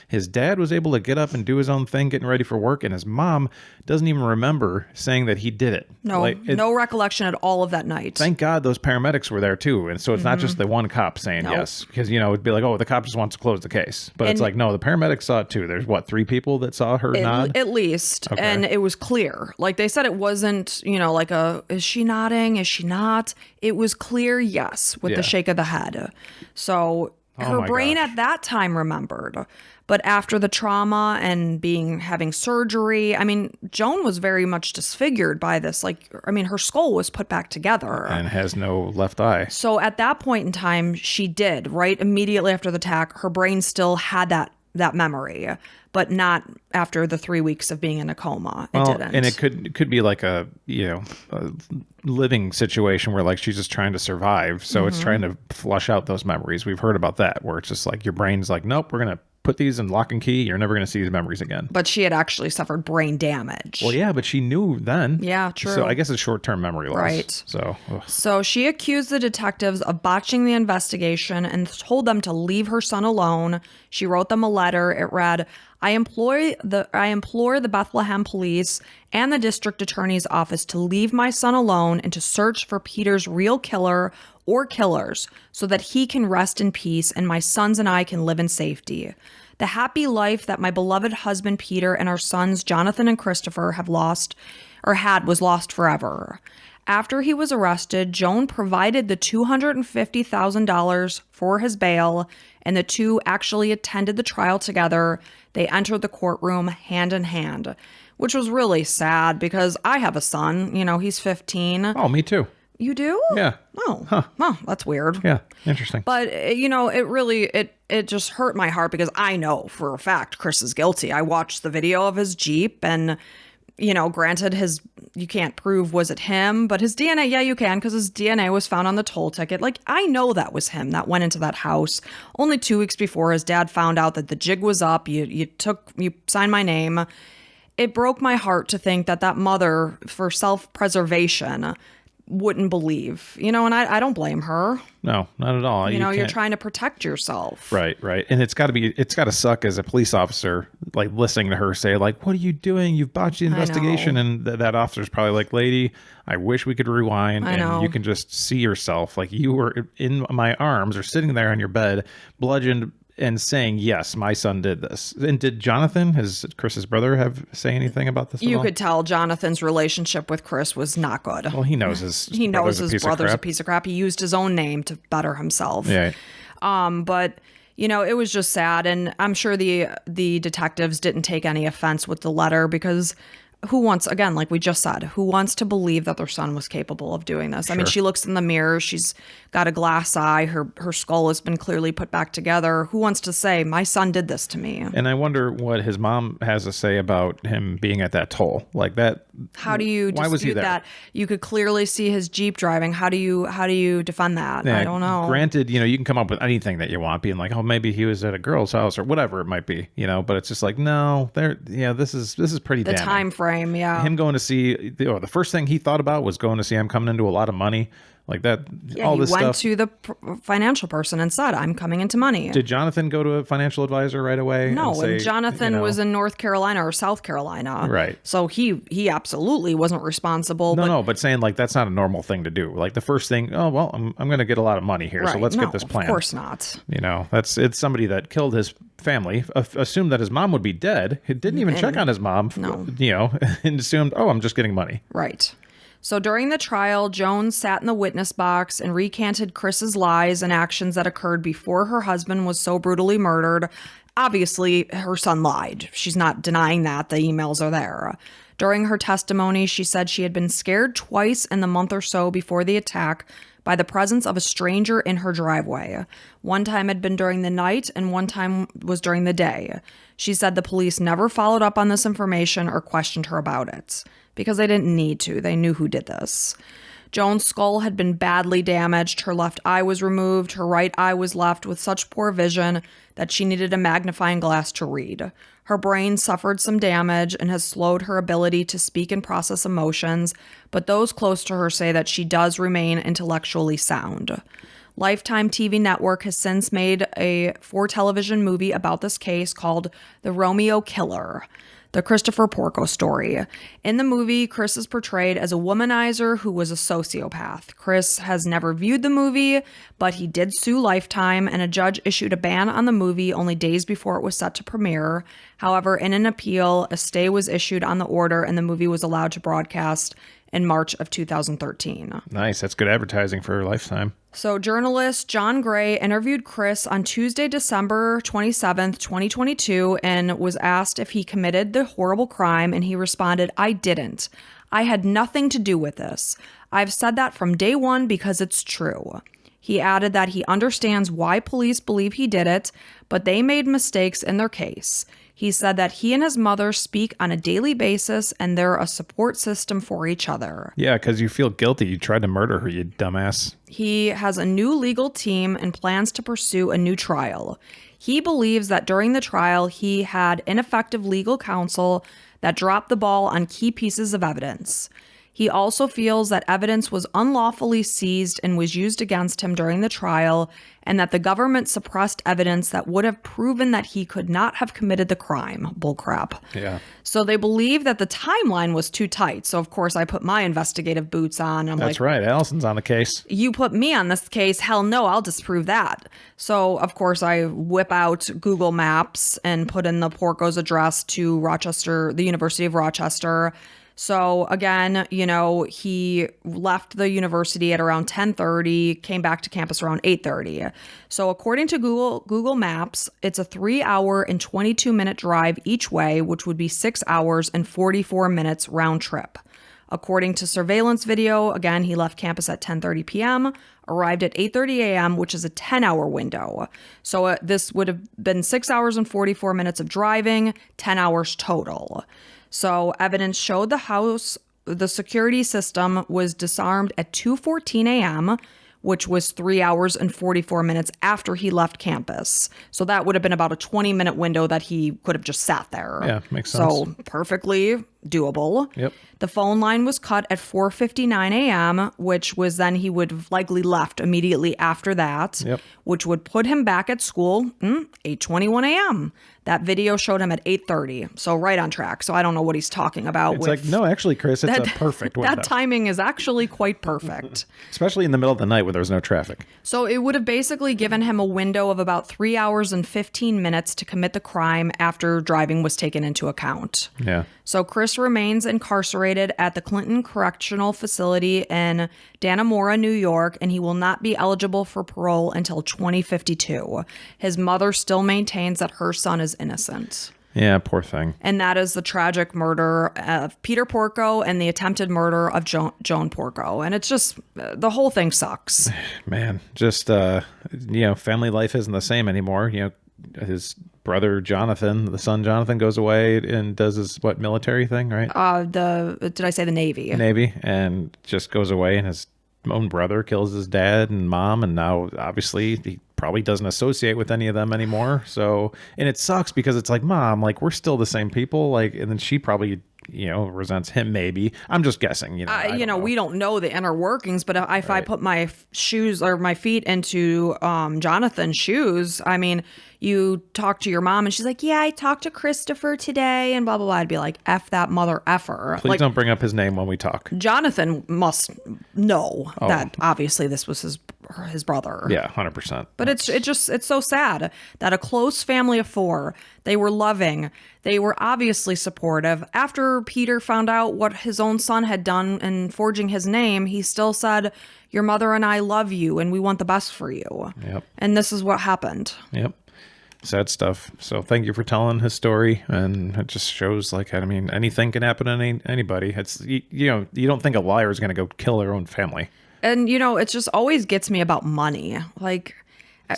His dad was able to get up and do his own thing, getting ready for work, and his mom doesn't even remember saying that he did it. No, no recollection at all of that night. Thank God those paramedics were there too, and so it's not just the one cop saying yes, because it'd be oh, the cop just wants to close the case, but it's no, the paramedics saw it too. There's 3 people that saw her nod at least, okay. And it was clear. They said it wasn't is she nodding, is she not? It was clear, yes, with the shake of the head. So her brain at that time remembered. But after the trauma and having surgery, Joan was very much disfigured by this. Her skull was put back together. And has no left eye. So at that point in time, she did, right immediately after the attack, her brain still had that that memory, but not after the 3 weeks of being in a coma. It didn't. And it could be like a living situation where like she's just trying to survive, so it's trying to flush out those memories. We've heard about that, where it's just like your brain's like, nope, we're gonna put these in lock and key. You're never gonna see these memories again. But she had actually suffered brain damage. Well, yeah, but she knew then. Yeah, true. So I guess it's short-term memory loss. Right. So, So she accused the detectives of botching the investigation and told them to leave her son alone. She wrote them a letter. It read, I implore the Bethlehem police and the district attorney's office to leave my son alone and to search for Peter's real killer or killers so that he can rest in peace and my sons and I can live in safety. The happy life that my beloved husband Peter and our sons Jonathan and Christopher have lost or had was lost forever. After he was arrested, Joan provided the $250,000 for his bail, and the two actually attended the trial together. They entered the courtroom hand in hand, which was really sad because I have a son. You know, he's 15. oh, me too. You do? Yeah. Oh, well, that's weird. Yeah. Interesting. But, you know, it really, it just hurt my heart because I know for a fact Chris is guilty. I watched the video of his Jeep and, you know, granted you can't prove was it him, but his DNA, yeah, you can because his DNA was found on the toll ticket. Like, I know that was him that went into that house only 2 weeks before his dad found out that the jig was up. You signed my name. It broke my heart to think that mother, for self-preservation, wouldn't believe, you know, and I don't blame her. No, not at all. You know, you're trying to protect yourself. Right. And it's got to suck as a police officer, like listening to her say, like, what are you doing? You've botched the investigation. And that officer's probably like, lady, I wish we could rewind and you can just see yourself. Like you were in my arms or sitting there on your bed, bludgeoned and saying, yes, my son did this. And did Jonathan, Chris's brother, say anything about this? You could tell Jonathan's relationship with Chris was not good. Well, he knows his brother's a piece of crap. He used his own name to better himself. Yeah. But you know, it was just sad, and I'm sure the detectives didn't take any offense with the letter because who wants, again, like we just said, who wants to believe that their son was capable of doing this? Sure. I mean, she looks in the mirror. She's got a glass eye. Her skull has been clearly put back together. Who wants to say, my son did this to me? And I wonder what his mom has to say about him being at that toll. Like that. How do you why was he dispute there? that? You could clearly see his Jeep driving. How do you defend that? Yeah, I don't know. Granted, you know, you can come up with anything that you want, being like, oh, maybe he was at a girl's house or whatever it might be, you know, but it's just like, no, this is pretty damning. The time frame, yeah. Him going to see, the first thing he thought about was going to see him coming into a lot of money. Like that, yeah, all this stuff. He went to the financial person and said, I'm coming into money. Did Jonathan go to a financial advisor right away? No, and say, Jonathan was in North Carolina or South Carolina. Right. So he absolutely wasn't responsible. But saying like that's not a normal thing to do. Like the first thing, oh, well, I'm going to get a lot of money here, so let's get this plan. Of course not. You know, it's somebody that killed his family, assumed that his mom would be dead. He didn't even check on his mom, you know, and assumed, oh, I'm just getting money. Right. So during the trial, Joan sat in the witness box and recanted Chris's lies and actions that occurred before her husband was so brutally murdered. Obviously, her son lied. She's not denying that. The emails are there. During her testimony, she said she had been scared twice in the month or so before the attack by the presence of a stranger in her driveway. One time had been during the night and one time was during the day. She said the police never followed up on this information or questioned her about it because they didn't need to. They knew who did this. Joan's skull had been badly damaged. Her left eye was removed. Her right eye was left with such poor vision that she needed a magnifying glass to read. Her brain suffered some damage and has slowed her ability to speak and process emotions, but those close to her say that she does remain intellectually sound. Lifetime TV Network has since made a 4-television movie about this case called The Romeo Killer, the Christopher Porco story. In the movie, Chris is portrayed as a womanizer who was a sociopath. Chris has never viewed the movie, but he did sue Lifetime, and a judge issued a ban on the movie only days before it was set to premiere. However, in an appeal, a stay was issued on the order, and the movie was allowed to broadcast in March of 2013. Nice. That's good advertising for Lifetime. So journalist John Gray interviewed Chris on Tuesday, December 27th, 2022, and was asked if he committed the horrible crime, and he responded, "I didn't. I had nothing to do with this. I've said that from day one because it's true." He added that he understands why police believe he did it, but they made mistakes in their case. He said that he and his mother speak on a daily basis and they're a support system for each other. Yeah, because you feel guilty. You tried to murder her, you dumbass. He has a new legal team and plans to pursue a new trial. He believes that during the trial, he had ineffective legal counsel that dropped the ball on key pieces of evidence. He also feels that evidence was unlawfully seized and was used against him during the trial, and that the government suppressed evidence that would have proven that he could not have committed the crime. Bullcrap. Yeah. So they believe that the timeline was too tight. So, of course, I put my investigative boots on. That's right. Allison's on the case. You put me on this case. Hell no, I'll disprove that. So, of course, I whip out Google Maps and put in the Porco's address to Rochester, the University of Rochester. So again, he left the university at around 10:30, came back to campus around 8:30. So according to Google Maps, it's a 3-hour and 22-minute drive each way, which would be 6 hours and 44 minutes round trip. According to surveillance video, again, he left campus at 10:30 p.m., arrived at 8:30 a.m., which is a 10-hour window. So this would have been 6 hours and 44 minutes of driving, 10 hours total. So evidence showed the security system was disarmed at 2:14 a.m., which was 3 hours and 44 minutes after he left campus. So that would have been about a 20-minute window that he could have just sat there. Yeah, makes sense. So perfectly doable. Yep. The phone line was cut at 4:59 a.m., which was then he would have likely left immediately after that, Yep. which would put him back at school 8:21 a.m. That video showed him at 8:30, so right on track. So I don't know what he's talking about. It's like, no, actually, Chris, it's a perfect window. That timing is actually quite perfect. Especially in the middle of the night when there's no traffic. So it would have basically given him a window of about 3 hours and 15 minutes to commit the crime after driving was taken into account. Yeah. So Chris remains incarcerated at the Clinton Correctional Facility in Dannemora, New York, and he will not be eligible for parole until 2052. His mother still maintains that her son is innocent. Yeah, poor thing. And that is the tragic murder of Peter Porco and the attempted murder of Joan Porco. And it's just, the whole thing sucks. Man, just, family life isn't the same anymore. His brother Jonathan, the son Jonathan, goes away and does his military thing, right? Did I say the Navy? Navy, and just goes away, and his own brother kills his dad and mom, and now obviously he probably doesn't associate with any of them anymore. So, and it sucks because it's like, Mom, like, we're still the same people, like, and then she probably resents him. Maybe I'm just guessing. We don't know the inner workings, but if I put my shoes or my feet into Jonathan's shoes, I mean, you talk to your mom and she's like, yeah, I talked to Christopher today and blah, blah, blah. I'd be like, F that mother effer. Please don't bring up his name when we talk. Jonathan must know that obviously this was his brother. Yeah, 100%. But it's so sad that a close family of four, they were loving, they were obviously supportive. After Peter found out what his own son had done in forging his name, he still said, your mother and I love you and we want the best for you. Yep. And this is what happened. Yep. Sad stuff. So thank you for telling his story, and it just shows, like, I mean, anything can happen to anybody. It's you don't think a liar is going to go kill their own family. And it just always gets me about money. Like,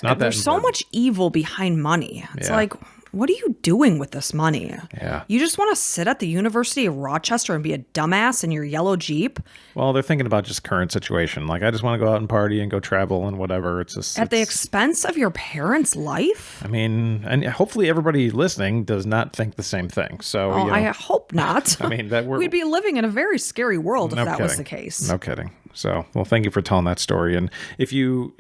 there's so much evil behind money. It's like, what are you doing with this money? Yeah. You just want to sit at the University of Rochester and be a dumbass in your yellow Jeep? Well, they're thinking about just current situation. Like, I just want to go out and party and go travel and whatever. It's just at the expense of your parents' life? I mean, and hopefully everybody listening does not think the same thing. So, I hope not. I mean, we'd be living in a very scary world if that was the case. No kidding. So, well, thank you for telling that story. And if you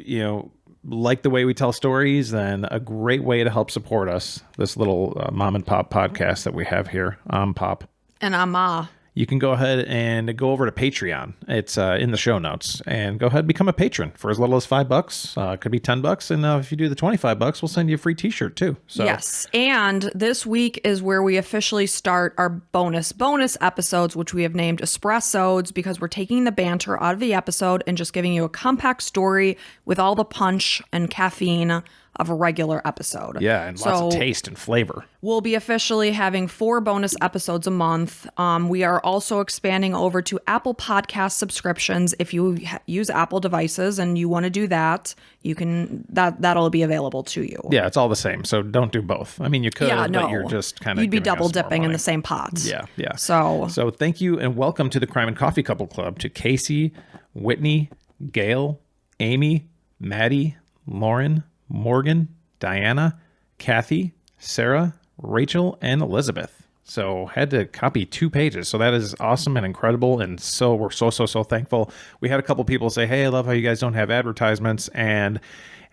like the way we tell stories, then a great way to help support us, this little mom and pop podcast that we have here. I'm Pop. And I'm Ma. You can go ahead and go over to Patreon. It's in the show notes, and go ahead and become a patron for as little as $5. Could be $10, and if you do the $25, we'll send you a free T-shirt too. So. Yes, and this week is where we officially start our bonus episodes, which we have named Espressodes, because we're taking the banter out of the episode and just giving you a compact story with all the punch and caffeine of a regular episode. Yeah, and lots of taste and flavor. We'll be officially having 4 bonus episodes a month. We are also expanding over to Apple Podcast subscriptions. If you use Apple devices and you want to do that, you can. That'll be available to you. Yeah, it's all the same. So don't do both. I mean, you could, but you're just kind of you'd be double dipping in the same pot. Yeah. So thank you and welcome to the Crime and Coffee Couple Club to Casey, Whitney, Gail, Amy, Maddie, Lauren, Morgan, Diana, Kathy, Sarah, Rachel, and Elizabeth. So had to copy 2 pages. So that is awesome and incredible. And so we're so thankful. We had a couple people say, hey, I love how you guys don't have advertisements. And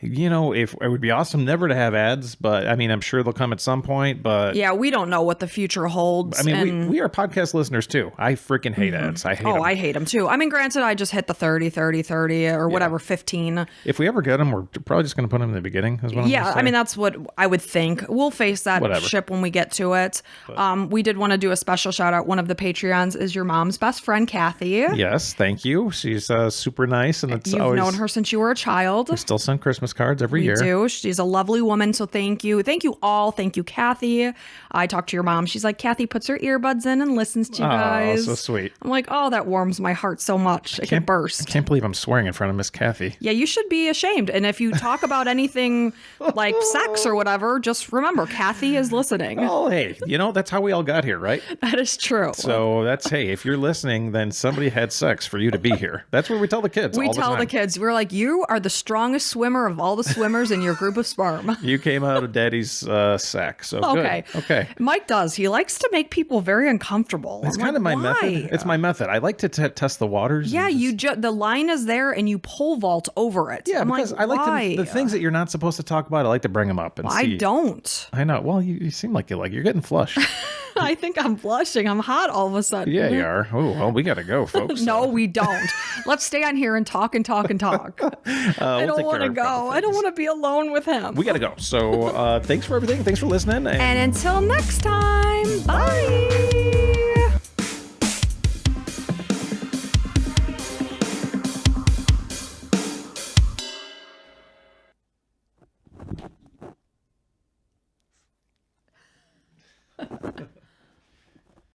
if it would be awesome never to have ads, but I mean, I'm sure they'll come at some point, but yeah, we don't know what the future holds. I mean, we are podcast listeners too. I freaking hate ads. I hate them. I hate them too. I mean, granted, I just hit the 30 or whatever, 15. If we ever get them, we're probably just going to put them in the beginning. Is what I mean, that's what I would think. We'll face that ship when we get to it. But, we did want to do a special shout out. One of the Patreons is your mom's best friend, Kathy. Yes, thank you. She's super nice. And You've known her since you were a child. We still send Christmas cards every year. We do. She's a lovely woman, so thank you. Thank you all. Thank you, Kathy. I talked to your mom. She's like, Kathy puts her earbuds in and listens to you guys. Oh, so sweet. I'm like, oh, that warms my heart so much. I can burst. I can't believe I'm swearing in front of Miss Kathy. Yeah, you should be ashamed. And if you talk about anything like sex or whatever, just remember, Kathy is listening. Oh, hey, that's how we all got here, right? That is true. So if you're listening, then somebody had sex for you to be here. That's what we tell the kids. We tell the kids, we're like, you are the strongest swimmer of all the swimmers in your group of sperm. You came out of daddy's sack. So okay. Good. Okay. Mike does. He likes to make people very uncomfortable. It's kind of my method. It's my method. I like to test the waters. Yeah, the line is there and you pole vault over it. Yeah, I'm because like, I like the things that you're not supposed to talk about. I like to bring them up and see. I don't. I know. Well, you seem like you're getting flushed. I think I'm blushing. I'm hot all of a sudden. Yeah, you are. Oh, well, we got to go, folks. No, we don't. Let's stay on here and talk and talk and talk. I don't want to go. I don't want to be alone with him. We got to go. So thanks for everything. Thanks for listening. And until next time, bye.